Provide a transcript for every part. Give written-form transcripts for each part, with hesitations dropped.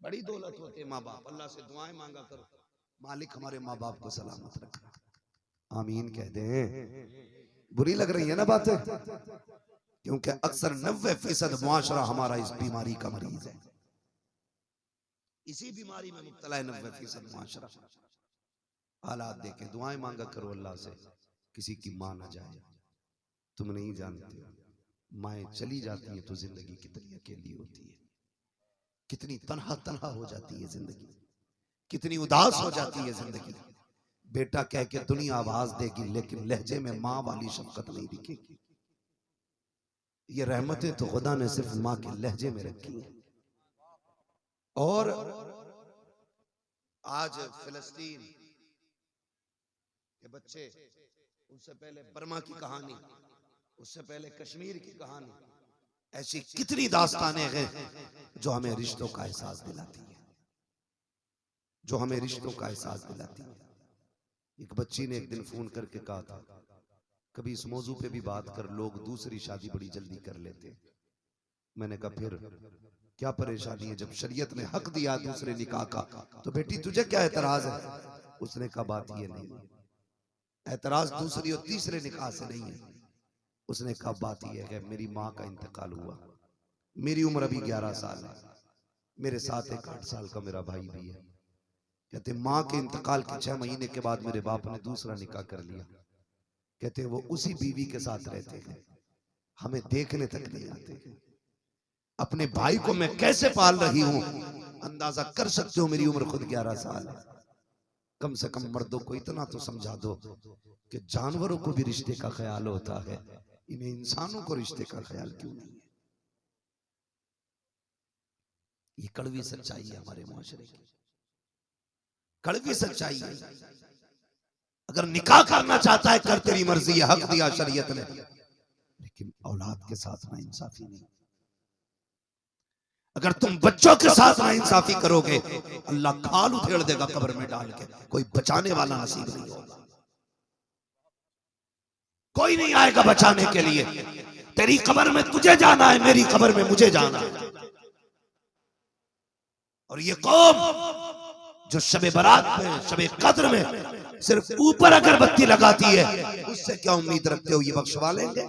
बड़ी दौलत होते माँ बाप। अल्लाह से दुआएं मांगा करो, मालिक हमारे माँ बाप को सलामत रखना। आमीन कह दें। बुरी लग रही है ना बातें, क्योंकि अक्सर 90% मुआशरा हमारा इस बीमारी का मरीज है, इसी बीमारी में मुब्तला है 90% मुआशरा। हालात देखे, दुआएं मांगा करो अल्लाह से, किसी की मां ना जाए। तुम नहीं जानते, माएँ चली जाती है तो जिंदगी कितनी अकेली होती है, कितनी तन्हा तन्हा हो जाती है जिंदगी, कितनी उदास हो जाती है जिंदगी। बेटा कह के दुनिया आवाज देगी, लेकिन लहजे में माँ वाली शफकत नहीं दिखेगी। ये रहमतें तो खुदा ने सिर्फ माँ के लहजे में रखी हैं। और आज फिलिस्तीन के बच्चे, उससे पहले बर्मा की कहानी, उससे पहले कश्मीर की कहानी, ऐसी कितनी दास्तानें हैं जो हमें रिश्तों का एहसास दिलाती है, जो हमें रिश्तों का एहसास दिलाती है। एक बच्ची ने एक दिन फोन करके कहा था, कभी इस मौजू पे भी बात कर, लोग दूसरी शादी बड़ी जल्दी कर लेते। मैंने कहा फिर क्या परेशानी है, जब शरीयत ने हक दिया दूसरे निकाह का, तो बेटी तुझे क्या एतराज है? उसने कहा बात ये नहीं है, एतराज दूसरी और तीसरे निकाह से नहीं है। उसने कहा बात यह है, मेरी माँ का इंतकाल हुआ, मेरी उम्र अभी 11 साल है, मेरे साथ एक 8 साल का मेरा भाई भी है। कहते माँ के इंतकाल के 6 महीने के बाद मेरे बाप ने दूसरा निकाह कर लिया। कहते वो उसी बीवी के साथ रहते हैं, हमें देखने तक नहीं आते। अपने भाई को मैं कैसे पाल रही हूं, अंदाजा कर सकते हो, मेरी उम्र खुद 11 साल है। कम से कम मर्दों को इतना तो समझा दो कि जानवरों को भी रिश्ते का ख्याल होता है, इन्हें इंसानों को रिश्ते का ख्याल क्यों नहीं है? ये कड़वी सच्चाई है हमारे मुआशरे की, कड़वी सच्चाई है। अगर निकाह करना चाहता है कर, तेरी मर्जी है, हक दिया शरीयत ने, लेकिन औलाद के साथ ना इंसाफी नहीं। अगर तुम बच्चों के साथ ना इंसाफी करोगे, अल्लाह खाल उधेड़ देगा कब्र में डाल के, कोई बचाने वाला नसीब नहीं होगा, कोई नहीं आएगा बचाने के लिए। तेरी कब्र में तुझे जाना है, मेरी कब्र में मुझे जाना है। और ये कौम जो शबे बारात में, शबे कद्र में सिर्फ ऊपर अगरबत्ती लगाती है, उससे क्या उम्मीद रखते हो ये बख्शवा लेंगे?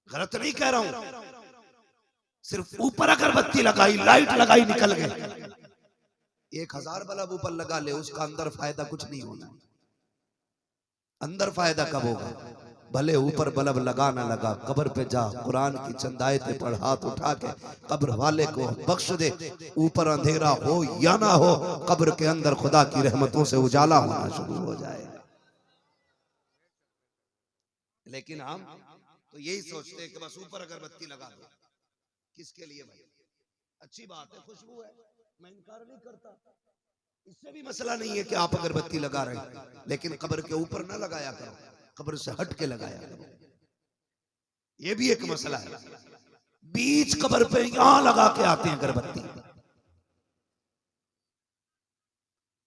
गलत नहीं कह रहा हूं, सिर्फ ऊपर अगरबत्ती लगाई, लाइट लगाई, निकल गए। 1000 बल्ब ऊपर लगा ले, उसका अंदर फायदा कुछ नहीं होना। अंदर फायदा कब होगा? भले ऊपर बल्ब लगा ना लगा, कब्र पे जा, कुरान की चंद आयतें पढ़, हाथ उठा के कब्र वाले को बख्श दे। ऊपर अंधेरा हो या ना हो, कब्र के अंदर खुदा की रहमतों से उजाला होना शुरू हो जाएगा। लेकिन हम तो यही सोचते हैं कि बस ऊपर अगरबत्ती लगा दो। किसके लिए भाई? अच्छी बात है, खुशबू है, मैं इनकार नहीं करता, इससे भी मसला नहीं है कि आप अगरबत्ती लगा रहे हैं, लेकिन कब्र के ऊपर ना लगाया करो, कब्र से हट के लगाया करो। ये भी एक मसला है। बीच कब्र पे यहां लगा के आते हैं अगरबत्ती।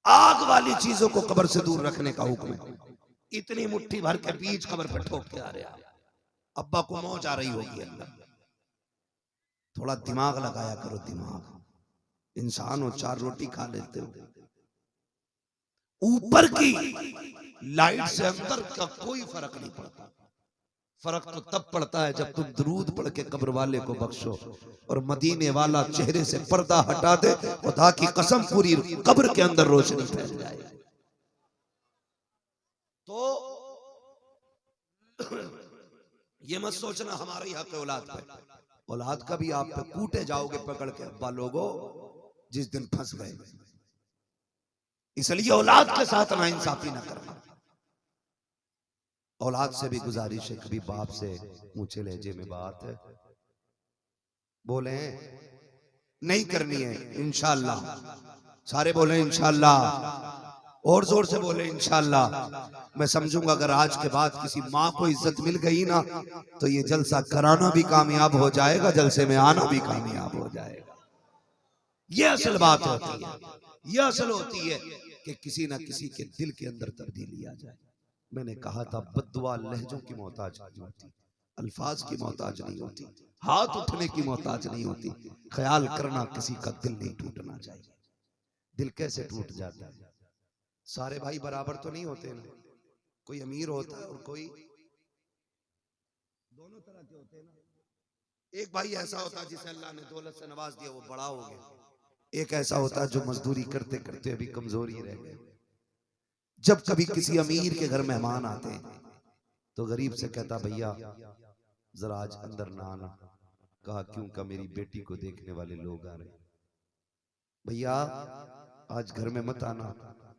आग वाली चीजों को कब्र से दूर रखने का हुक्म है। इतनी मुट्ठी भर के बीच कब्र पे ठोक के आ रहे हैं। अब्बा को मौज आ रही होगी अंदर, थोड़ा दिमाग लगाया करो, दिमाग। इंसान हो, 4 रोटी खा लेते हो, ऊपर की लाइट से अंदर का कोई फर्क नहीं पड़ता। फर्क तो तब पड़ता है जब तुम दुरूद पढ़ के कब्र वाले को बख्शो और मदीने वाला चेहरे से पर्दा हटा दे, खुदा की कसम पूरी कब्र के अंदर रोशनी फैल जाए। तो ये मत सोचना हमारा ही हक है औलाद पे, औलाद का भी आप पे कूटे जाओगे पकड़ के अब्बा लोगो जिस दिन फंस गए। इसलिए औलाद के साथ ना इंसाफी ना करना। औलाद से भी गुजारिश है, कभी बाप से ऊंचे लहजे में बात है बोले नहीं करनी है, इंशाअल्लाह। सारे बोले इंशाअल्लाह, और जोर से बोले इंशाअल्लाह। मैं समझूंगा अगर आज के बाद किसी माँ को इज्जत मिल गई ना, तो ये जलसा कराना भी कामयाब हो जाएगा, जलसे में आना भी कामयाब हो जाएगा। ये असल बात होती है, ये असल होती है कि किसी ना किसी के दिल के अंदर तब्दीली आ जाए। मैंने कहा था बद्दुआ लहजों की मोहताज नहीं होती, अल्फाज की मोहताज नहीं होती, हाथ उठने की मोहताज नहीं होती। ख्याल करना किसी का दिल नहीं टूटना चाहिए। दिल कैसे टूट जाता है? सारे भाई बराबर तो नहीं होते ना, कोई अमीर होता है और कोई दोनों तरह के होते हैं ना। एक भाई ऐसा होता है जिसे अल्लाह ने दौलत से नवाज दिया, वो बड़ा हो गया। एक ऐसा होता है जो मजदूरी करते करते अभी कमजोर ही रह गए। जब कभी किसी अमीर के घर मेहमान आते हैं तो गरीब से कहता, भैया जरा आज अंदर ना आना। कहा क्यों? का मेरी बेटी को देखने वाले लोग आ रहे। भैया आज घर में मत आना,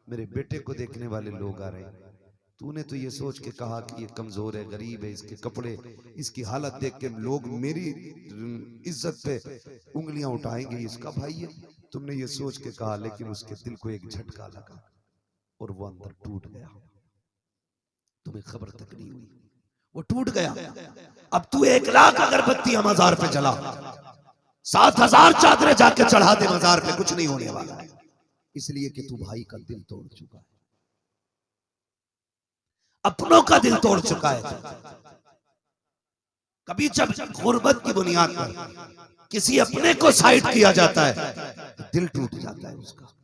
मेरे बेटे को देखने वाले लोग आ रहे हैं। तूने तो ये सोच के कहा कि ये कमजोर है, गरीब है, इसके कपड़े, इसकी हालत देख के लोग मेरी इज्जत पे उंगलियां उठाएंगे, इसका भाई है। तुमने ये सोच के कहा, लेकिन उसके दिल को एक झटका लगा और वो अंदर टूट गया। तुम्हें खबर तक नहीं हुई, वो टूट गया। अब तू 1,00,000 अगरबत्तियां मजार पे जला, 7,000 चादरें जाके चढ़ा दे मजार पे, कुछ नहीं होने वाला है। इसलिए कि तू भाई का दिल तोड़ चुका है, अपनों का दिल तोड़ चुका है। कभी जब गुर्बत की बुनियाद पर किसी अपने को साइड किया जाता है तो दिल टूट जाता है, उसका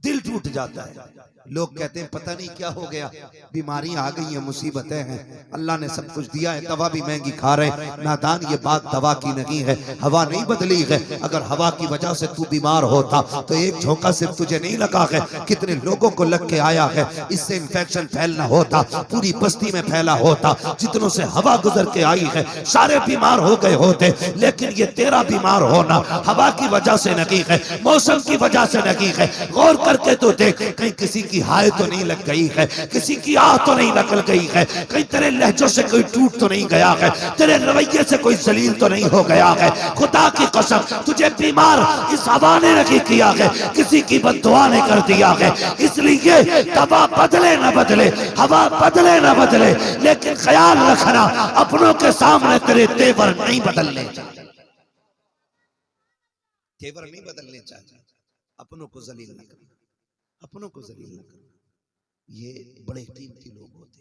दिल टूट जाता है। लोग कहते हैं पता नहीं क्या हो गया, बीमारी आ गई है, मुसीबतें हैं, अल्लाह ने सब कुछ दिया है, दवा भी महंगी खा रहे हैं। नादान, ये बात दवा की नहीं है, हवा नहीं बदली है। अगर हवा की वजह से तू बीमार होता तो एक झोंका सिर्फ तुझे नहीं लगा है, कितने लोगों को लग के आया है। इससे इंफेक्शन फैलना होता, पूरी बस्ती में फैला होता। जितनों से हवा गुजर के आई है सारे बीमार हो गए होते, लेकिन ये तेरा बीमार होना हवा की वजह से नहीं है, मौसम की वजह से नहीं है। गौर करके तो देख, कहीं किसी की हाय तो नहीं लग गई है, किसी की आह तो नहीं निकल गई है, कहीं तेरे लहजों से कोई टूट तो नहीं गया है, तेरे रवैये से कोई जलील तो नहीं हो गया है। खुदा की कसम, तुझे बीमार इस हवा ने नहीं किया है, किसी की बद्दुआ ने कर दिया है। इसलिए दवा बदले न बदले, हवा बदले न बदले, लेकिन ख्याल रखना अपनों के सामने तेरे तेवर नहीं बदलने चाहिए, तेवर नहीं बदलने चाहिए। अपनों को जलील न करना, अपनों को जलील न करना। ये बड़े कीमती लोग होते,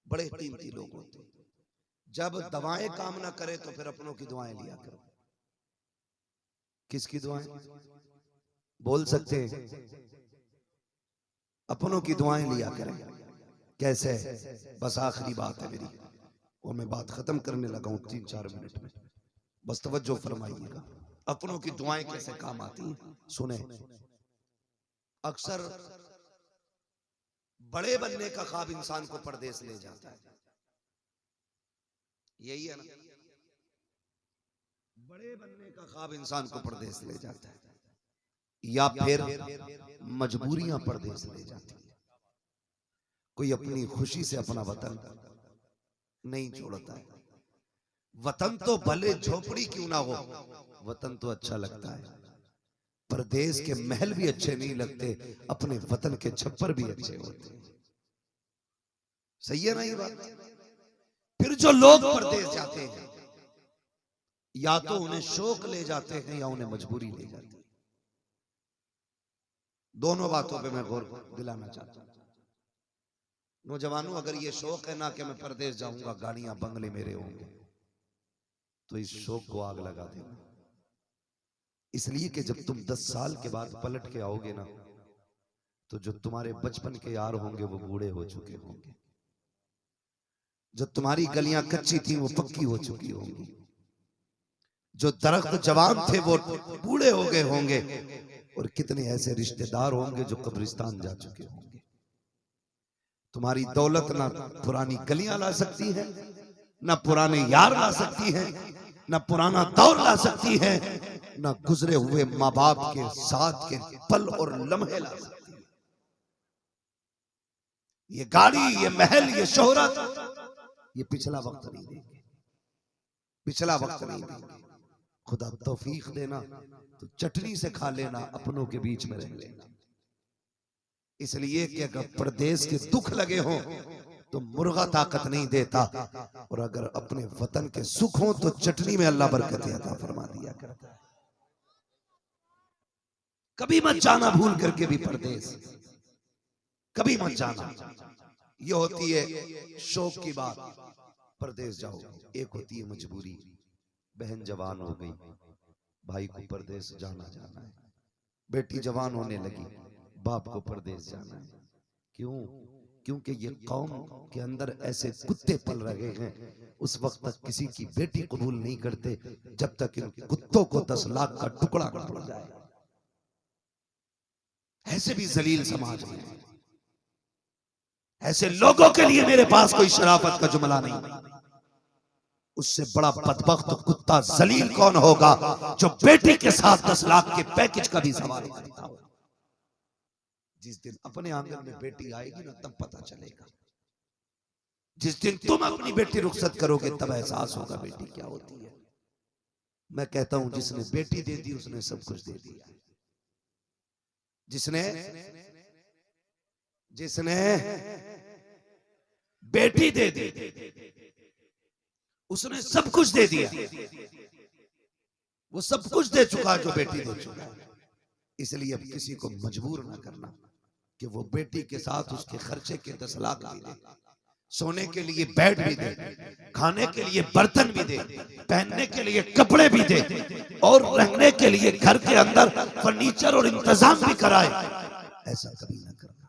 बड़े कीमती लोग होते। जब दवाएं काम ना करे तो फिर अपनों की दुआएं लिया करो। किसकी दुआएं? बोल सकते हैं? अपनों की दुआएं लिया करें। कैसे? बस आखिरी बात है मेरी, वो मैं बात खत्म करने लगा हूं 3-4 मिनट में, बस तवज्जो फरमाइएगा। अपनों की दुआएं कैसे काम आती हैं सुने। अक्सर बड़े बनने का ख्वाब इंसान को परदेश ले जाता है, यही है ना? बड़े बनने का ख्वाब इंसान को परदेश ले जाता है, या फिर मजबूरियां परदेश ले जाती है। कोई अपनी खुशी से अपना वतन नहीं छोड़ता है। वतन तो भले झोपड़ी क्यों ना हो, वतन तो अच्छा लगता है। परदेश के महल भी अच्छे नहीं लगते, अपने वतन के छप्पर भी अच्छे होते। सही है ना ये बात? फिर जो लोग परदेश जाते हैं, या तो उन्हें शौक ले जाते हैं या उन्हें मजबूरी ले जाती है। दोनों बातों पे मैं गौर दिलाना चाहता हूं। नौजवानों, अगर ये शौक है ना कि मैं परदेश जाऊंगा, गाड़ियां बंगले मेरे होंगे, तो इस शौक को आग लगा देना। इसलिए कि जब तुम 10 साल के बाद पलट के आओगे ना, तो जो तुम्हारे बचपन के यार होंगे वो बूढ़े हो चुके होंगे, जो तुम्हारी गलियां कच्ची थी वो पक्की हो चुकी होंगी, जो दरख्त जवान थे वो बूढ़े हो गए होंगे, और कितने ऐसे रिश्तेदार होंगे जो कब्रिस्तान जा चुके होंगे। तुम्हारी दौलत ना पुरानी गलियां ला सकती है, ना पुराने यार ला सकती है, ना पुराना दौर ला सकती है, ना गुजरे हुए माँ बाप के साथ के पल और लम्हे ला सकती है। ये गाड़ी, ये महल, ये शोहरत, ये पिछला वक्त नहीं देंगे, पिछला वक्त नहीं देंगे। खुदा तौफीक देना तो चटनी से खा लेना, अपनों के बीच में रह लेना। इसलिए कि अगर परदेश के दुख लगे हों तो मुर्गा ताकत नहीं देता, और अगर अपने वतन के सुख हो तो चटनी में अल्लाह बरकत अता फरमा दिया करता है। कभी मत जाना भूल करके भी परदेश, कभी मत जाना। ये होती है शौक की बात। परदेश जाओगे। एक होती है मजबूरी, बहन जवान हो गई, भाई को परदेश जाना है, बेटी जवान होने लगी, बाप को परदेश जाना है। क्यों? क्योंकि ये कौम के अंदर ऐसे कुत्ते पल रहे हैं, उस वक्त तक किसी की बेटी कबूल नहीं करते जब तक इन कुत्तों को 10 लाख का टुकड़ा न पड़ जाए। ऐसे भी जलील समाज में, ऐसे लोगों के लिए मेरे पास कोई शराफत का जुमला नहीं। उससे बड़ा बदबख्त कुत्ता जलील कौन होगा जो बेटी के साथ 10 लाख के पैकेज का भी सवाल करता हो। जिस दिन अपने आंगन में बेटी आएगी ना, तब पता चलेगा। जिस दिन तुम अपनी बेटी रुखसत करोगे तब एहसास होगा बेटी क्या होती है। मैं कहता हूं जिसने बेटी दे दी उसने सब कुछ दे दिया। जिसने जिसने बेटी दे दी उसने सब कुछ दे दिया। वो सब कुछ दे चुका जो बेटी दे चुका है। इसलिए अब किसी को मजबूर ना करना कि वो बेटी के साथ उसके खर्चे के 10 लाख भी दे, सोने के लिए बेड भी दे, खाने के लिए बर्तन भी दे, पहनने के लिए कपड़े भी दे और रहने के लिए घर के अंदर फर्नीचर और इंतजाम भी कराए। ऐसा कभी ना करना।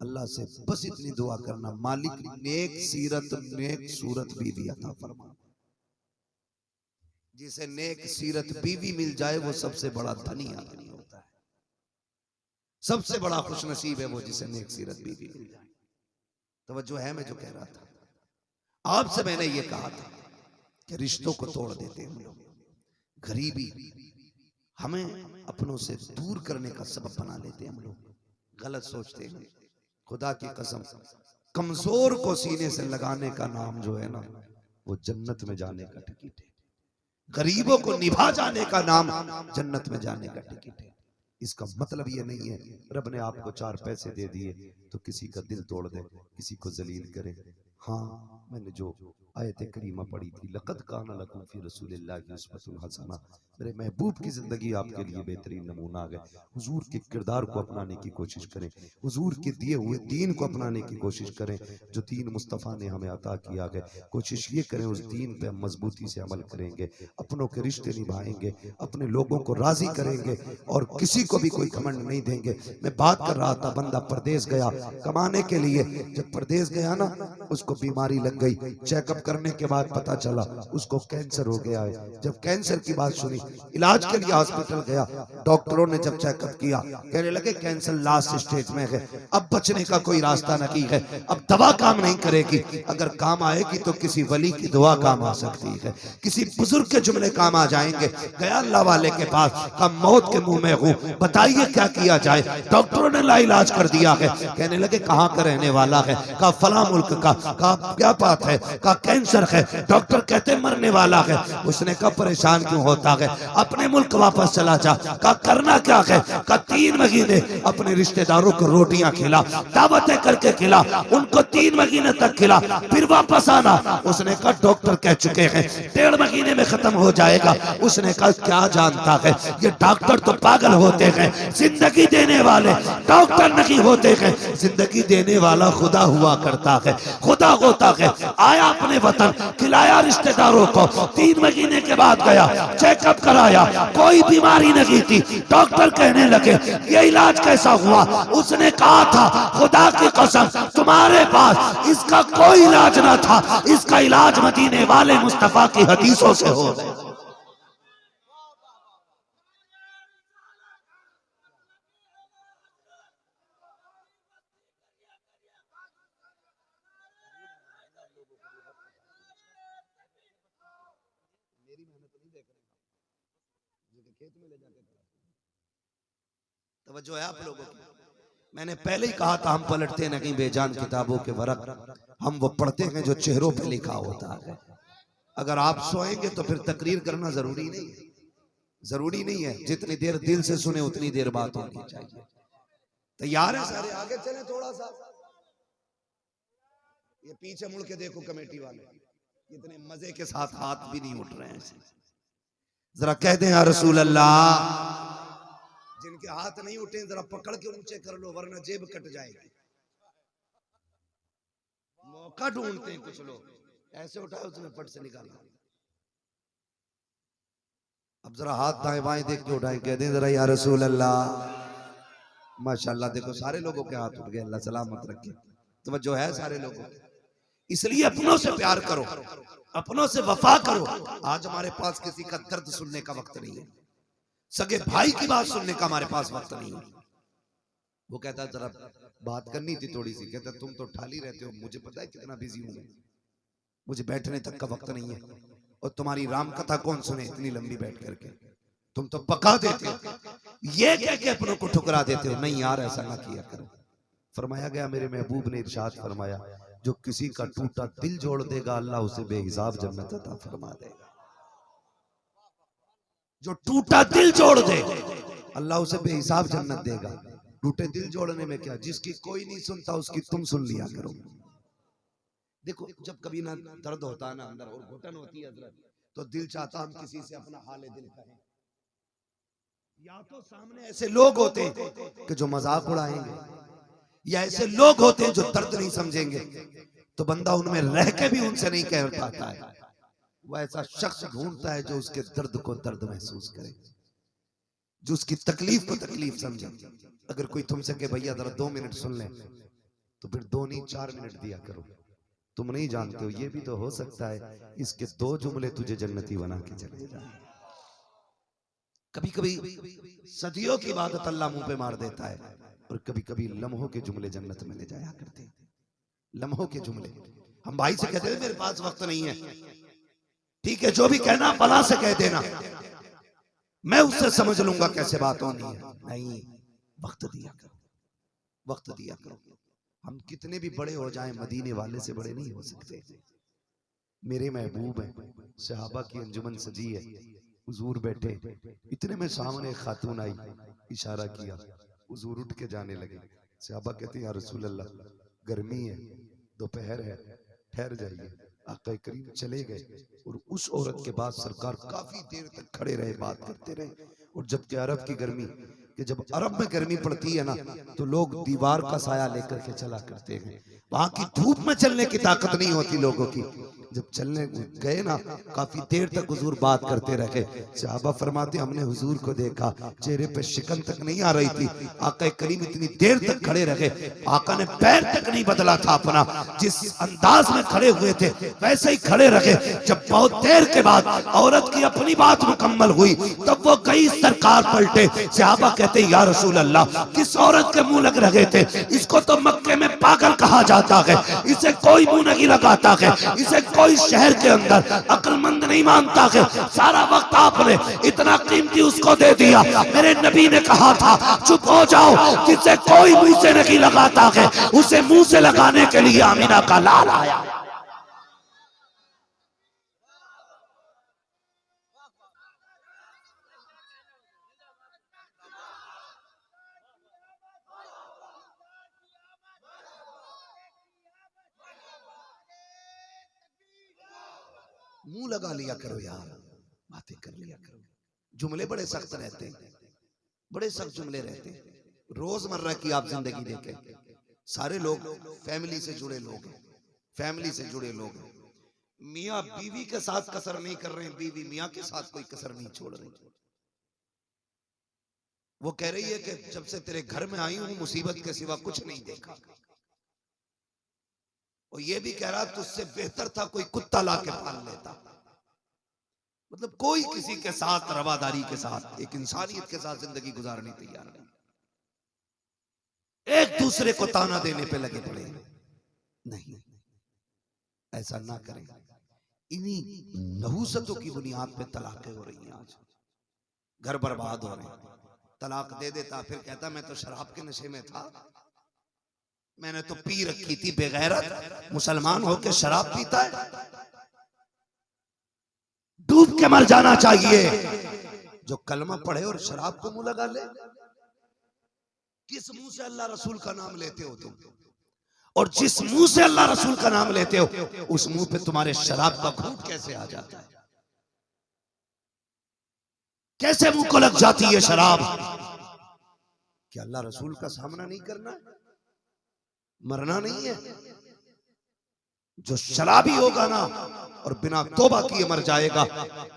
अल्लाह से बस इतनी दुआ करना, मालिक नेक सीरत नेक सूरत बीवी अता फरमा। जिसे नेक सीरत बीवी मिल जाए वो सबसे बड़ा धनी आदमी होता है, सबसे बड़ा खुशनसीब है वो जिसे नेक सीरत बीवी मिल जाए। तवज्जो है मैं जो कह रहा था? आपसे मैंने ये कहा था कि रिश्तों को तोड़ देते हम लोग, गरीबी हमें अपनों से दूर करने का सबब बना लेते हम लोग, गलत सोचते हैं। खुदा की कसम, कमजोर को सीने से लगाने का नाम जो है ना वो जन्नत में जाने का टिकट है। गरीबों को निभा जाने का नाम जन्नत में जाने का टिकट है। इसका मतलब ये नहीं है रब ने आपको 4 पैसे दे दिए तो किसी का दिल तोड़ दे, किसी को जलील करे। हाँ, मैंने जो आयत करीमा पढ़ी थी, लक़द काना लकुम फी रसूलिल्लाहि उस्वतुन हसना, मेरे महबूब की जिंदगी आपके लिए बेहतरीन नमूना है। हुजूर के किरदार को अपनाने की कोशिश करें, हुजूर के दिए हुए दीन को अपनाने की कोशिश करें जो दीन मुस्तफ़ा ने हमें अता किया है। कोशिश ये करें उस दीन पे हम मजबूती से अमल करेंगे, अपनों के रिश्ते निभाएंगे, अपने लोगों को राजी करेंगे और किसी को भी कोई घमंड नहीं देंगे। मैं बात कर रहा था, बंदा परदेश गया कमाने के लिए, जब परदेश गया ना उसको बीमारी लग गई, चेकअप करने के बाद पता चला उसको कैंसर हो गया है। जब कैंसर की बात सुनी, इलाज के लिए हॉस्पिटल गया, डॉक्टरों ने जब चेकअप किया कहने लगे कैंसर लास्ट स्टेज में है, अब बचने का कोई रास्ता नहीं है, अब दवा काम नहीं करेगी, अगर काम आएगी तो किसी वली की दुआ काम आ सकती है, किसी बुजुर्ग के जुमले काम आ जाएंगे। गया अल्लाह वाले के पास, कहा मौत के मुंह में हूँ, बताइए क्या किया जाए। डॉक्टरों ने लाइलाज कर दिया है। कहने लगे कहाँ का रहने वाला है? कहा फला मुल्क का। कहा क्या बात है? कहा कैंसर है, डॉक्टर कहते मरने वाला है। उसने कहा परेशान क्यों होता है, अपने मुल्क वापस चला जा। कहा करना क्या है? कहा 3 महीने अपने रिश्तेदारों को रोटियां खिला, दावतें करके खिला, उनको 3 महीने तक खिला, फिर वापस आना। उसने कहा डॉक्टर कह चुके हैं 1.5 महीने में खत्म हो जाएगा। उसने कहा क्या जानता है, ये डॉक्टर तो पागल होते हैं, जिंदगी देने वाले डॉक्टर नहीं होते हैं, जिंदगी देने वाला खुदा हुआ करता है, खुदा होता है। आया अपने वतन, खिलाया रिश्तेदारों को, 3 महीने के बाद गया, चेकअप कराया, कोई बीमारी नहीं थी। डॉक्टर कहने लगे ये इलाज कैसा हुआ? उसने कहा था खुदा की कसम तुम्हारे पास इसका कोई इलाज ना था, इसका इलाज मदीने वाले मुस्तफा की हदीसों से हो गया। तवज्जो है आप लोगों की? मैंने पहले ही कहा था हम पलटते नहीं बेजान किताबों के वरक, हम वो पढ़ते हैं जो चेहरों पे लिखा होता है। अगर आप सोएंगे तो फिर तकरीर करना जरूरी नहीं है, जरूरी नहीं है, जितनी देर दिल से सुने उतनी देर बात होनी चाहिए। तैयार है सारे? आगे चले थोड़ा सा, ये पीछे मुड़ के देखो कमेटी वाले कितने मजे के साथ हाथ भी नहीं उठ रहे हैं। जरा कह दें या रसूल अल्लाह। जिनके हाथ नहीं उठे जरा पकड़ के ऊंचे कर लो वरना जेब कट जाएगी। मौका ढूंढते हैं कुछ लोग, ऐसे उठाया उसने फट से निकाला। अब जरा हाथ दाएं बाएं देख के उठाए, कह दें जरा या रसूल अल्लाह। माशाल्लाह, देखो सारे लोगों के हाथ उठ गए, अल्लाह सलामत रखे। तो जो है सारे लोगों, इसलिए अपनों से प्यार करो, अपनों से वफा करो। आज हमारे पास किसी का दर्द सुनने का वक्त नहीं है, सगे भाई की बात सुनने का हमारे पास वक्त नहीं है। वो कहता जरा बात करनी थी थोड़ी सी, कहता तुम तो ठाली रहते हो, मुझे पता है कितना बिजी हूं मैं, मुझे बैठने तक का वक्त नहीं है। और तुम्हारी राम कथा कौन सुने इतनी लंबी बैठ करके, तुम तो पका देते हो, ये कह के अपनों को ठुकरा देते हो। नहीं यार, ऐसा ना किया करो। फरमाया गया, मेरे महबूब ने इरशाद फरमाया, जो किसी का टूटा दिल जोड़ देगा अल्लाह उसे बेहिसाब जन्नत अता फरमा देगा। जो टूटा दिल जोड़ दे अल्लाह उसे बेहिसाब जन्नत देगा। टूटे दिल जोड़ने में क्या, जिसकी कोई नहीं सुनता उसकी तुम सुन लिया करो। देखो जब कभी ना दर्द होता है ना अंदर और घुटन होती है हजरत, तो दिल चाहता हम किसी से अपना हाल दिल कहें। या तो सामने ऐसे लोग होते हैं कि जो मजाक उड़ाएंगे, या ऐसे लोग होते हैं जो दर्द नहीं समझेंगे, तो बंदा उनमें रह के भी उनसे नहीं कह पाता है। वो ऐसा शख्स ढूंढता है जो उसके दर्द को दर्द महसूस करे, जो उसकी तकलीफ को तकलीफ समझे। अगर कोई तुमसे कहे भैया जरा 2 मिनट सुन ले, तो फिर 2 नहीं 4 मिनट दिया करो। तुम नहीं जानते हो, ये भी तो हो सकता है इसके 2 जुमले तुझे जन्नती बना के चले जाए। कभी कभी सदियों की इबादत अल्लाह मुंह पे मार देता है, और कभी कभी लम्हों के जुमले जन्नत में ले जाया करते हैं। लम्हों के जुमले, हम भाई से कहते हैं मेरे पास वक्त नहीं है, ठीक है जो भी कहना फला से कह देना, मैं उससे समझ लूंगा कैसे बात होनी है। नहीं, वक्त दिया करो, वक्त दिया करो। हम कितने भी बड़े हो जाएं, मदीने वाले से बड़े नहीं हो सकते। मेरे महबूब हैं, सहाबा की अंजुमन सजी है, हुजूर बैठे, इतने में सामने खातून आई, इशारा किया, हुजूर उठ के जाने लगे। सहाबा कहते हैं या रसूल अल्लाह, गर्मी है, दोपहर है, ठहर जाइए। आका करीम चले गए, और उस औरत के बाद सरकार काफी देर तक खड़े रहे, बात करते रहे। और जबकि अरब की गर्मी, कि जब अरब में गर्मी पड़ती है ना, तो लोग दीवार का साया लेकर के चला करते हैं। वहां की धूप में चलने की ताकत नहीं होती लोगों की। जब चलने गए ना, काफी देर तक हुजूर बात करते रहे। सहाबा फरमाते हमने हुजूर को देखा, चेहरे पे शिकन तक नहीं आ रही थी। आका करीम इतनी देर तक खड़े रहे, आका ने पैर तक नहीं बदला था अपना, जिस अंदाज में खड़े हुए थे वैसे ही खड़े रहे। जब बहुत देर के बाद औरत की अपनी बात मुकम्मल हुई, तब वो गई, सरकार पलटे। सहाबा कहते या रसूल अल्लाह, किस औरत के मुंह लग रहे थे, इसको तो मक्के में पागल कहा जाता है, इसे कोई मुंह नहीं लगाता है, इसे कोई शहर के अंदर अक्लमंद नहीं मानता है। सारा वक्त आपने इतना कीमती उसको दे दिया। मेरे नबी ने कहा था चुप हो जाओ, जिसे कोई मुंह से नहीं लगाता है, उसे मुंह से लगाने के लिए आमिना का लाल आया। मुंह लगा लिया करो यार, बातें कर लिया करो। जुमले बड़े सख्त रहते हैं, बड़े सख्त जुमले रहते हैं। रोजमर्रा की आप जिंदगी देखें, सारे लोग फैमिली से जुड़े लोग हैं, फैमिली से जुड़े लोग हैं। मियाँ बीवी के साथ कसर नहीं कर रहे हैं, बीवी मियाँ के साथ कोई कसर नहीं छोड़ रही। वो कह रही है कि जब से तेरे घर में आई हूं मुसीबत के सिवा कुछ नहीं देखा। और ये भी कह रहा तुझसे बेहतर था कोई कुत्ता ला के पाल लेता। मतलब कोई किसी के साथ रवादारी के साथ, एक इंसानियत के साथ जिंदगी गुजारने तैयार नहीं, एक दूसरे को ताना देने पे लगे पड़े। नहीं, ऐसा ना करें। इन्हीं नहुसतों की बुनियाद पे तलाकें हो रही हैं। आज घर बर्बाद हो रहे हैं। तलाक दे देता, फिर कहता मैं तो शराब के नशे में था, मैंने तो पी रखी थी। बेगैरत मुसलमान होकर शराब पीता है, डूब के मर जाना चाहिए। जो कलमा पढ़े और शराब को मुंह लगा ले, किस मुंह से अल्लाह रसूल का नाम लेते हो तुम? और जिस मुंह से अल्लाह रसूल का नाम लेते हो, उस मुंह पे तुम्हारे शराब का घूंट कैसे आ जाता है? कैसे मुंह को लग जाती है शराब? क्या अल्लाह रसूल का सामना नहीं करना है? मरना नहीं है? जो शराबी होगा ना और बिना तौबा किए मर जाएगा,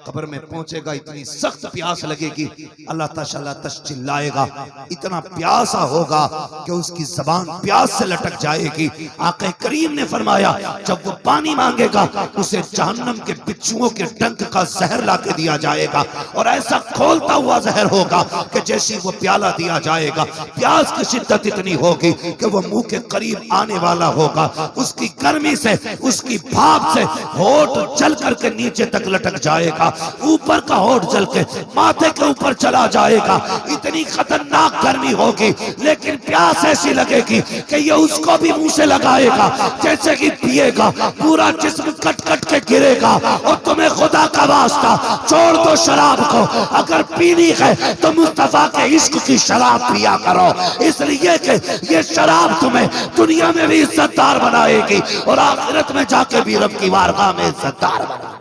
कब्र में पहुंचेगा, इतनी सख्त प्यास लगेगी, अल्लाह ताला चिल्लाएगा, इतना प्यासा होगा कि उसकी जबान प्यास से लटक जाएगी। आका करीम ने फरमाया, जब वो पानी मांगेगा उसे जहन्नम के बिच्छुओं के डंक का जहर ला के दिया जाएगा, और ऐसा खोलता हुआ जहर होगा कि जैसे वो प्याला दिया जाएगा, प्यास की शिद्दत इतनी होगी कि वो मुंह के करीब आने वाला होगा। उसकी गर्मी से, उसकी भाप से होठ जल करके नीचे तक लटक जाएगा, ऊपर का होठ जल के माथे के ऊपर चला जाएगा। इतनी खतरनाक गर्मी होगी, लेकिन प्यास ऐसी लगेगी कि ये उसको भी मुंह से लगाएगा, जैसे कि पिएगा, पूरा जिस्म कट कट के गिरेगा। और तुम्हें खुदा का वास्ता, छोड़ दो शराब को, अगर पीनी है तो मुस्तफा के इश्क की शराब पिया करो, इसलिए कि ये शराब तुम्हें दुनिया में भी इज्जतदार बनाएगी और आखिरत में जाके भी रब की बारगाह में इज्जतदार बनाएगा।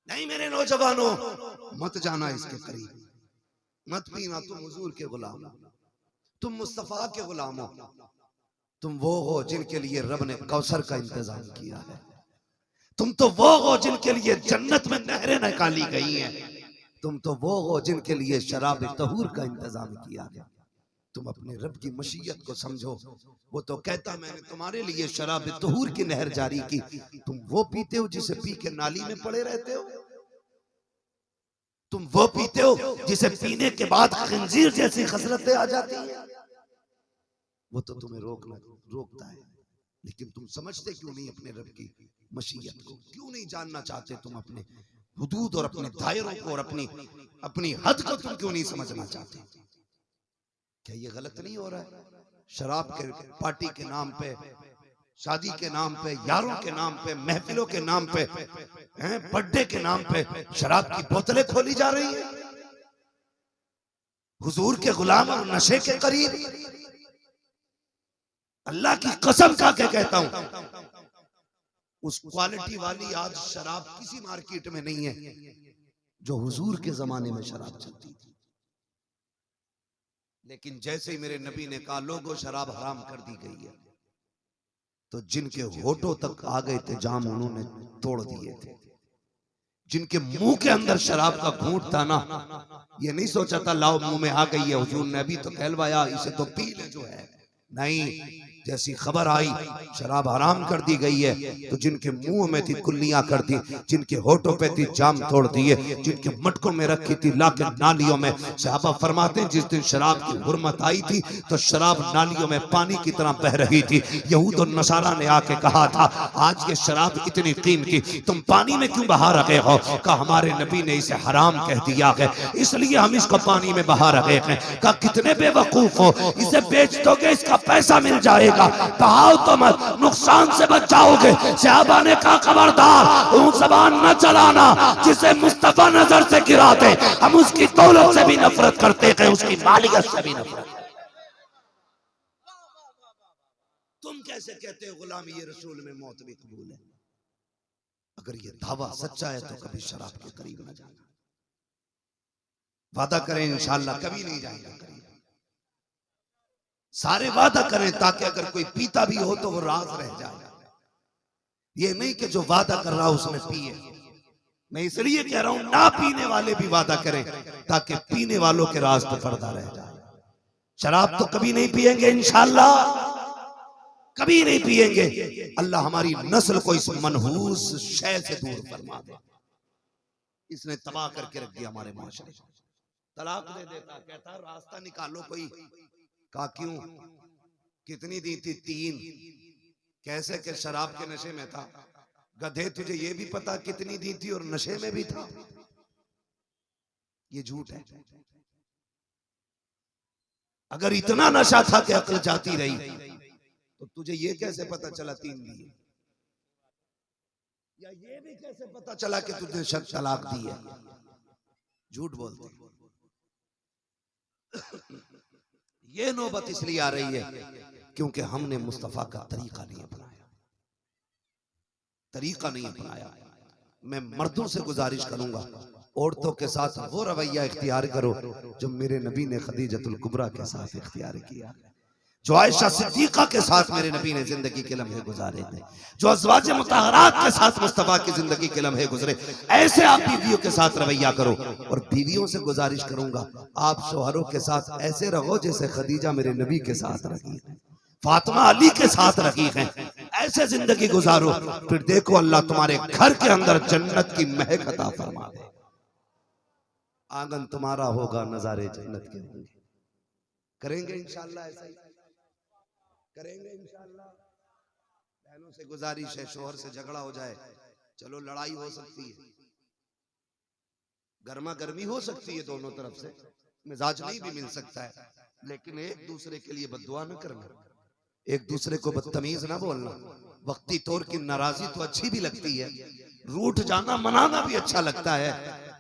नहीं मेरे नौजवानों, मत जाना इसके करीब, मत पीना। तुम हुजूर के गुलाम, तुम मुस्तफा के गुलाम हो, तुम वो हो जिनके लिए रब ने कौसर का इंतजाम किया है। तुम तो वो हो जिनके लिए जन्नत में नहरें निकाली गई हैं। तुम तो वो हो जिनके लिए शराब तहूर का इंतजाम किया गया। तुम अपने रब की मशीयत को समझो। वो तो कहता, मैंने तुम्हारे लिए शराब तहूर की नहर जारी की, तुम वो पीते हो जिसे पी के नाली में पड़े रहते हो। तुम वो पीते हो जिसे पीने के बाद खंजीर जैसी खसरतें आ जाती हैं। वो तो तुम्हें रोकता है, लेकिन तुम समझते क्यों नहीं अपने रब की मशीयत को? क्यों नहीं जानना चाहते तुम अपने हुदूद और अपने दायरों को और अपनी हद को तुम क्यों नहीं समझना चाहते? क्या ये गलत नहीं हो रहा है? शराब के पार्टी के नाम पे, शादी के नाम पे, यारों के नाम पे, महफिलों के नाम पे, बर्थडे के नाम पे शराब की बोतलें खोली जा रही है। हुजूर के गुलाम और नशे के करीब। अल्लाह की कसम खा के कहता हूं, उस क्वालिटी वाली आज शराब किसी मार्केट में नहीं है जो हुजूर के जमाने में शराब चलती थी। लेकिन जैसे ही मेरे नबी ने कहा लोगों शराब हराम कर दी गई है, तो जिनके होठों तक आ गए थे जाम उन्होंने तोड़ दिए थे। जिनके मुंह के अंदर शराब का घूंट था ना, ये नहीं सोचा था लाओ मुंह में आ गई है, हुजूर ने अभी तो कहलवाया इसे तो पी ले जो है। नहीं, जैसी खबर आई शराब हराम कर दी गई है, तो जिनके मुंह में थी कुल्लियां कर दी, जिनके होठों पे थी जाम तोड़ दिए, जिनके मटकों में रखी थी लाके नालियों में। सहाबा फरमाते हैं जिस दिन शराब की हुर्मत आई थी तो शराब नालियों में पानी की तरह बह रही थी। यहूद और नसारा ने आके कहा था, आज ये शराब इतनी कीमती तुम पानी में क्यों बहा रहे हो? कहा हमारे नबी ने इसे हराम कह दिया है, इसलिए हम इसको पानी में बहा रहे हैं। कहा कितने बेवकूफ हो, इसे बेच दोगे इसका पैसा मिल जाएगा, बहाओ तो मत, नुकसान से बच जाओगे। सहाबा ने कहा खबरदार, वो जबान न चलाना जिसे मुस्तफा नजर से गिरा दे। हम उसकी दौलत से भी नफरत करते हैं, उसकी मालियत से भी नफरत। तुम कैसे कहते हो गुलामी ये रसूल में मौत भी कबूल है? अगर ये दावा सच्चा है तो कभी शराब के करीब न जाना। वादा करें इंशाअल्लाह कभी नहीं जाएगा करीब। सारे वादा करें ताकि अगर कोई पीता भी हो तो वो राज रह जाए। ये नहीं कि जो वादा कर रहा उसमें पिए। मैं इसलिए कह रहा हूं ना पीने वाले भी वादा करें ताकि पीने वालों के राज पे पर्दा रह जाए। शराब तो कभी नहीं पिएंगे इंशाअल्लाह, कभी नहीं पिएंगे। अल्लाह हमारी नस्ल को इस मनहूस शय से दूर फरमा दे। इसने तबाह करके रख दिया हमारे माशरे। तलाक दे देता, कहता रास्ता निकालो कोई। कहा क्यों? कितनी दी थी? 3। कैसे के शराब के नशे में था? गधे तुझे ये भी पता कितनी दी थी और नशे में भी था? ये झूठ है। अगर इतना नशा था कि अक्ल जाती रही तो तुझे ये कैसे पता चला 3 दिए? या ये भी कैसे पता चला कि तुझे शक तलाक दी है? झूठ बोलते। ये नौबत इसलिए आ रही है क्योंकि हमने मुस्तफा का तरीका नहीं अपनाया। तरीका नहीं अपनाया। मैं मर्दों से गुजारिश करूंगा, औरतों के साथ वो रवैया इख्तियार करो जो मेरे नबी ने खदीजतुल कुबरा के साथ इख्तियार किया, जो आयशा सिद्दीका के साथ मेरे नबी ने जिंदगी के लम्हे गुजारे थे, जो अज़वाज मुतहहरात के साथ मुस्तफा की जिंदगी के लम्हे गुजरे। ऐसे आप बीवियों के साथ रवैया करो। और बीवियों से गुजारिश करूंगा, आप शोहरों के साथ ऐसे रहो जैसे खदीजा मेरे नबी के साथ रही है, फातिमा अली के साथ रही है। ऐसे जिंदगी गुजारो, फिर देखो अल्लाह तुम्हारे घर के अंदर जन्नत की महक अता फरमा दे। आंगन तुम्हारा होगा, नजारे जन्नत के होंगे। करेंगे इंशाअल्लाह, ऐसा ही करेंगे इंशाअल्लाह। बहनों से गुजारिश है, शोहर से झगड़ा हो जाए, चलो लड़ाई हो सकती है, गर्मा गर्मी हो सकती है, दोनों तरफ से मिजाज नहीं भी मिल सकता है, लेकिन एक दूसरे के लिए बद्दुआ न करना, एक दूसरे को बदतमीज ना बोलना। वक्ती तौर की नाराजी तो अच्छी भी लगती है, रूठ जाना मनाना भी अच्छा लगता है,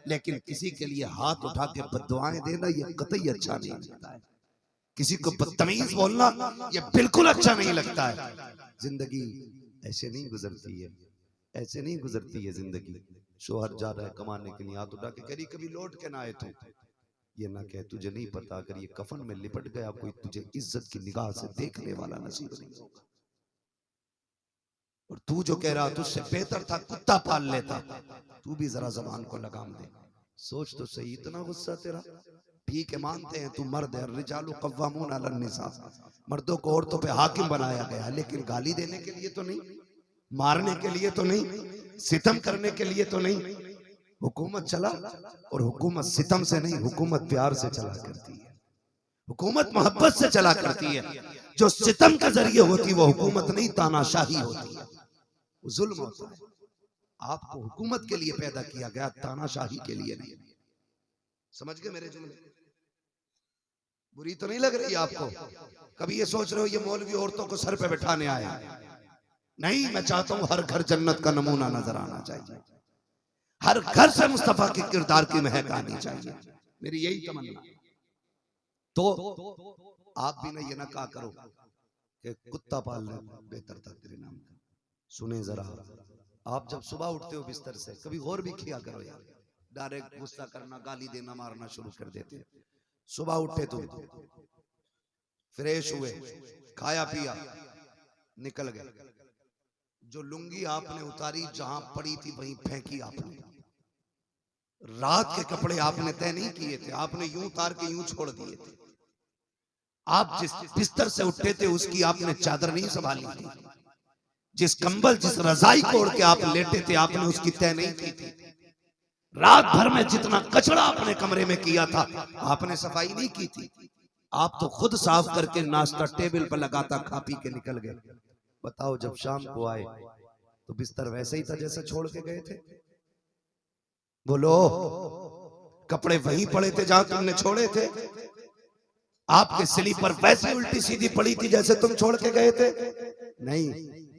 लेकिन किसी के लिए हाथ उठा के बद्दुआएं देना ये कतई अच्छा नहीं लगता है। किसी को बदतमीज बोलना ये बिल्कुल अच्छा नहीं लगता है। जिंदगी ऐसे नहीं गुजरती है, ऐसे नहीं गुजरती है जिंदगी। शोहर जा रहा है कमाने के लिए, हाथ उठा के करी कभी लौट के ना आए तू, ये ना कहे तुझे नहीं पता अगर ये कफन में लिपट गया कोई तुझे इज्जत की निगाह से देखने वाला नसीब नहीं होगा। और तू जो कह रहा तुझसे बेहतर था कुत्ता पाल लेता, तू भी जरा जबान को लगाम दे। सोच तो सही, इतना गुस्सा तेरा। ठीक है, मानते हैं तू मर्द है, रिजालु कव्वामून अलन निसा, मर्दों को औरतों पे हाकिम बनाया गया, लेकिन गाली देने के लिए तो नहीं, मारने के लिए तो नहीं, सितम करने के लिए तो नहीं। हुकूमत चला, और हुकूमत सितम से नहीं, हुकूमत प्यार से चला करती है, हुकूमत मोहब्बत से चला करती है। जो सितम के जरिए होती वो हुकूमत नहीं, तानाशाही होती है, वो जुल्म होता है। आपको हुकूमत के लिए पैदा किया गया, तानाशाही के लिए नहीं। समझ गए मेरे जुमले? बुरी तो नहीं लग रही आपको? कभी ये सोच रहे हो ये मौलवी औरतों को सर पे बैठाने आया? नहीं, मैं चाहता हूं हर घर जन्नत का नमूना नजर आना चाहिए, हर घर से मुस्तफा के किरदार की महक आनी चाहिए, मेरी यही तमन्ना। तो आप भी ना ये ना कहा करो कि कुत्ता पालना बेहतर था तेरे नाम का। सुने जरा, आप जब सुबह उठते हो बिस्तर से, कभी गौर भी किया करो यार। डायरेक्ट गुस्सा करना, गाली देना, मारना शुरू कर देते हैं। सुबह उठे तुम, फ्रेश हुए, खाया पिया, निकल गए, जो लुंगी आपने उतारी जहां पड़ी थी वहीं फेंकी आपने। रात के कपड़े आपने तय नहीं किए थे, आपने यूं उतार के यूं छोड़ दिए थे। आप जिस बिस्तर से उठे थे उसकी आपने चादर नहीं संभाली थी, जिस कंबल जिस रजाई को ओढ़ के आप लेटे थे आपने उसकी तय नहीं की थी। रात भर में जितना कचरा अपने कमरे में किया था आपने सफाई नहीं की थी। आप तो खुद साफ करके नाश्ता टेबल पर लगाता, खा पी के निकल गए। बताओ जब शाम को आए तो बिस्तर वैसे ही था जैसे छोड़ के गए थे? बोलो, कपड़े वहीं पड़े थे जहां तुमने छोड़े थे? आपके स्लीपर वैसे उल्टी सीधी पड़ी थी जैसे तुम छोड़ के गए थे? नहीं,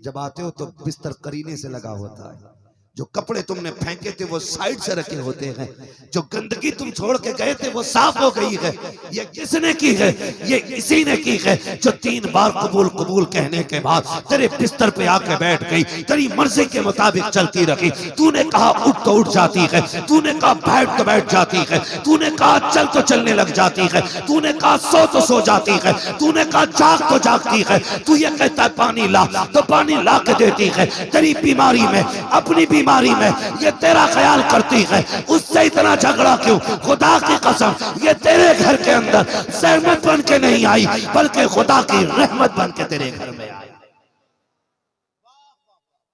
जब आते हो तो बिस्तर करीने से लगा होता है। जो कपड़े तुमने फेंके थे वो साइड से रखे होते हैं, जो गंदगी तुम छोड़ के गए थे वो साफ हो गई है। ये किसने की है? ये इसी ने की है जो 3 बार कबूल कबूल कहने के बाद तेरे बिस्तर पे आके बैठ गई, तेरी मर्जी के मुताबिक चलती रही। तूने कहा उठ तो उठ जाती है, तूने कहा बैठ तो बैठ जाती है, तूने कहा चल तो चलने लग जाती है, तूने कहा सो तो सो जाती है, तूने कहा जाग तो जागती है। तू ये कहता है पानी ला तो पानी ला के देती है। तेरी बीमारी में, अपनी बीमारी में ये तेरा ख्याल करती है, उससे इतना झगड़ा क्यों? खुदा की कसम ये तेरे घर के अंदर सहमत बन के नहीं आई, बल्कि खुदा की रहमत बन के तेरे घर में आई।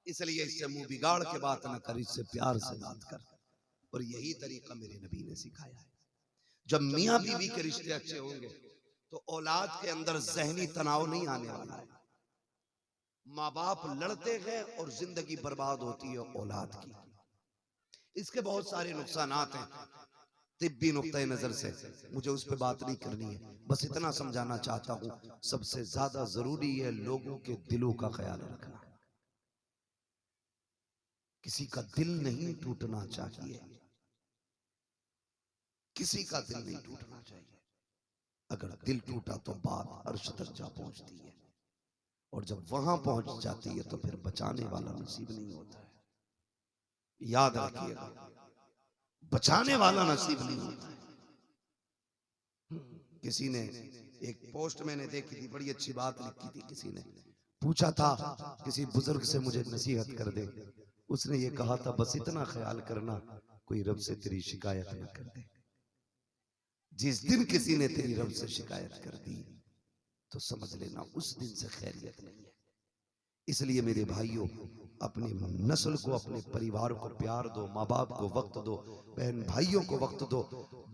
इसलिए इससे मुंह बिगाड़ के बात न कर, इससे प्यार से बात कर। और यही तरीका मेरे नबी ने सिखाया है। जब मियां बीवी के रिश्ते अच्छे होंगे तो औलाद के अंदर जहनी तनाव नहीं आने वाला है। माँ बाप लड़ते हैं और जिंदगी बर्बाद होती है औलाद की। इसके बहुत सारे नुकसानात हैं तिब्बी नुक्ता नजर से, मुझे उस पर बात नहीं करनी है। बस इतना समझाना चाहता हूं, सबसे ज्यादा जरूरी है लोगों के दिलों का ख्याल रखना। किसी का दिल नहीं टूटना चाहिए, किसी का दिल नहीं टूटना चाहिए। अगर दिल टूटा तो बात अर्श तक जा पहुंचती है, और जब वहां पहुंच जाती है तो फिर बचाने वाला नसीब नहीं होता है। याद रखिएगा, बचाने वाला नसीब नहीं होता है। किसी ने एक पोस्ट मैंने देखी थी, बड़ी अच्छी बात लिखी थी। किसी ने पूछा था किसी बुजुर्ग से, मुझे नसीहत कर दे। उसने ये कहा था, बस इतना ख्याल करना कोई रब से तेरी शिकायत न कर दे। जिस दिन किसी ने तेरी रब से शिकायत कर दी तो समझ लेना उस दिन से खैरियत नहीं है। इसलिए मेरे भाइयों, अपनी नस्ल को, अपने परिवार को प्यार दो, माँ बाप को वक्त दो, बहन भाइयों को वक्त दो,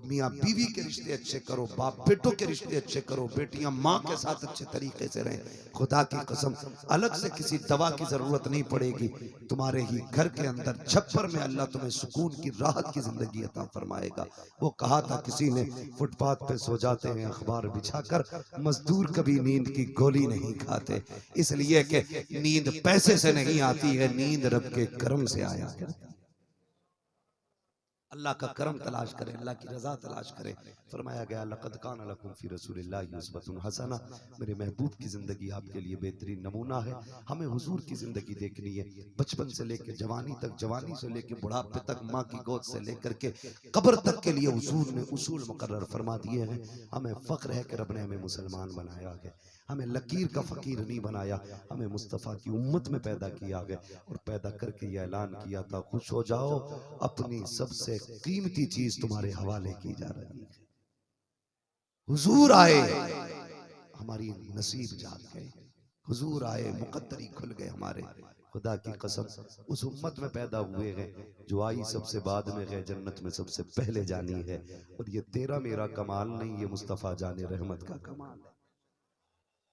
मियाँ बीवी के रिश्ते अच्छे करो, बाप बेटों के रिश्ते अच्छे करो, बेटियां माँ के साथ अच्छे तरीके से रहें। खुदा की कसम, अलग से किसी दवा की जरूरत नहीं पड़ेगी। तुम्हारे ही घर के अंदर छप्पर में अल्लाह तुम्हें सुकून की, राहत की जिंदगी अता फरमाएगा। वो कहा था किसी ने, फुटपाथ पे सो जाते हैं अखबार बिछाकर, मजदूर कभी नींद की गोली नहीं खाते। इसलिए कि नींद पैसे से नहीं आती है, नींद रब के करम से आया करती है। अल्लाह का करम तलाश करें, अल्लाह की रजा तलाश करें। फरमाया गया, लक़द कान लकुम फी रसूलिल्लाहि उस्वतुन हसना। मेरे महबूब की जिंदगी आपके लिए बेहतरीन नमूना है। हमें हुजूर की जिंदगी देखनी है, बचपन से लेकर जवानी तक, जवानी से लेकर बुढ़ापे तक, माँ की गोद से लेकर के कब्र तक के लिए हुजूर ने उसूल मुकर्रर फरमा दिए हैं। हमें फख्र है कि रब ने हमें मुसलमान बनाया है, हमें लकीर का फकीर नहीं बनाया, हमें मुस्तफ़ा की उम्मत में पैदा किया गया और पैदा करके ये ऐलान किया था, खुश हो जाओ, अपनी सबसे कीमती चीज तुम्हारे हवाले की जा रही है। हुजूर आए, हमारी नसीब जाग गए, हुजूर आए, मुकद्दरी खुल गए हमारे। खुदा की कसम, उस उम्मत में पैदा हुए हैं जो आई सबसे बाद में गए, जन्नत में सबसे पहले जानी है। और ये तेरा मेरा कमाल नहीं, ये मुस्तफ़ा जाने रहमत का कमाल है,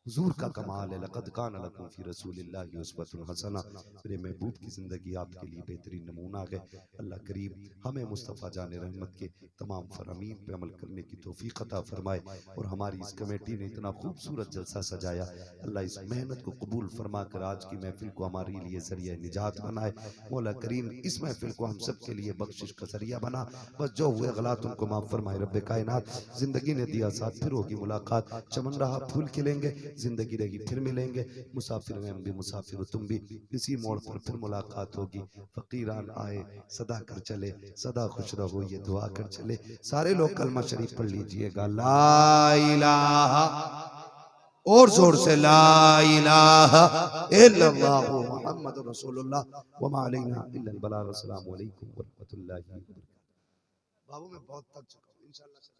हुजूर का कमाल है। लक़द कान लकुम फी रसूलिल्लाहि उस्वतुन हसना। मेरे महबूब की जिंदगी आपके लिए बेहतरीन नमूना है। अल्लाह करीम हमें मुस्तफ़ा जाने रहमत के तमाम फरामीन पे अमल करने की तौफीक अता फरमाए। और हमारी इस कमेटी ने इतना खूबसूरत जलसा सजाया, अल्लाह इस मेहनत को कबूल फरमा कर आज की महफिल को हमारे लिए जरिया निजात बनाए। मौला करीम इस महफिल को हम सब के लिए बख्शिश का जरिया बना। बस जो हुए गलत उनको माफ फरमाए रब्बे कायनात। जिंदगी ने दिया साथ, फिर होगी मुलाकात, चमन रहा फूल खिलेंगे, जिंदगी रहेगी फिर मिलेंगे। मुसाफिर में हम भी, मुसाफिर हो तुम भी, इसी मोड़ पर फिर मुलाकात होगी। फकीरान आए सदा कर चले, सदा खुश रहो ये दुआ कर चले। सारे लोग कलमा शरीफ पढ़ लीजिएगा, ला इलाहा, और जोर से ला इलाहा इल्लल्लाह मुहम्मदुर रसूलुल्लाह व मा अलैना इल्लल बलाग। अस्सलामु अलैकुम व रहमतुल्लाहि व बरकातहू। बाबू मैं बहुत थक चुका हूं, इंशाअल्लाह।